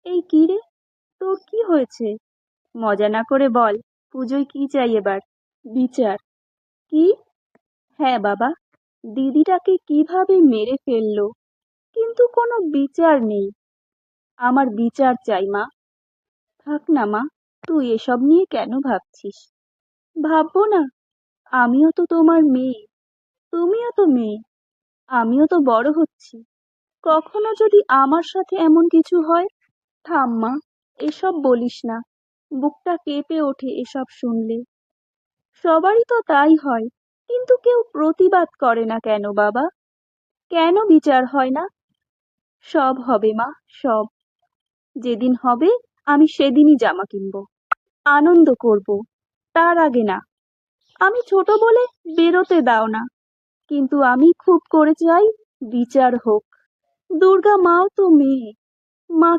এই কি রে, তোর কি হয়েছে? মজা না করে বল, পুজোয় কি চাই এবার? বিচার? কি? হ্যাঁ বাবা, দিদিটাকে কিভাবে মেরে ফেললো, কিন্তু কোনো বিচার নেই। আমার বিচার চাই মা। থাক না মা, তুই এসব নিয়ে কেন ভাবছিস? ভাববো না? আমিও তো তোমার মেয়ে, তুমিও তো মেয়ে, আমিও তো বড় হচ্ছি। কখনো যদি আমার সাথে এমন কিছু হয়? থাম মা, এসব বলিস না, বুকটা কেঁপে ওঠে এসব শুনলে। সবারই তো তাই হয়, কিন্তু কেউ প্রতিবাদ করে না কেন বাবা? কেন বিচার হয় না? সব হবে মা, সব। যেদিন হবে আমি সেদিনই জামা কিনবো, আনন্দ করব, তার আগে না। আমি ছোট বলে বেরোতে দাও না, কিন্তু আমি খুব করে চাই বিচার হোক। দুর্গা মাও তো মেয়ে, মা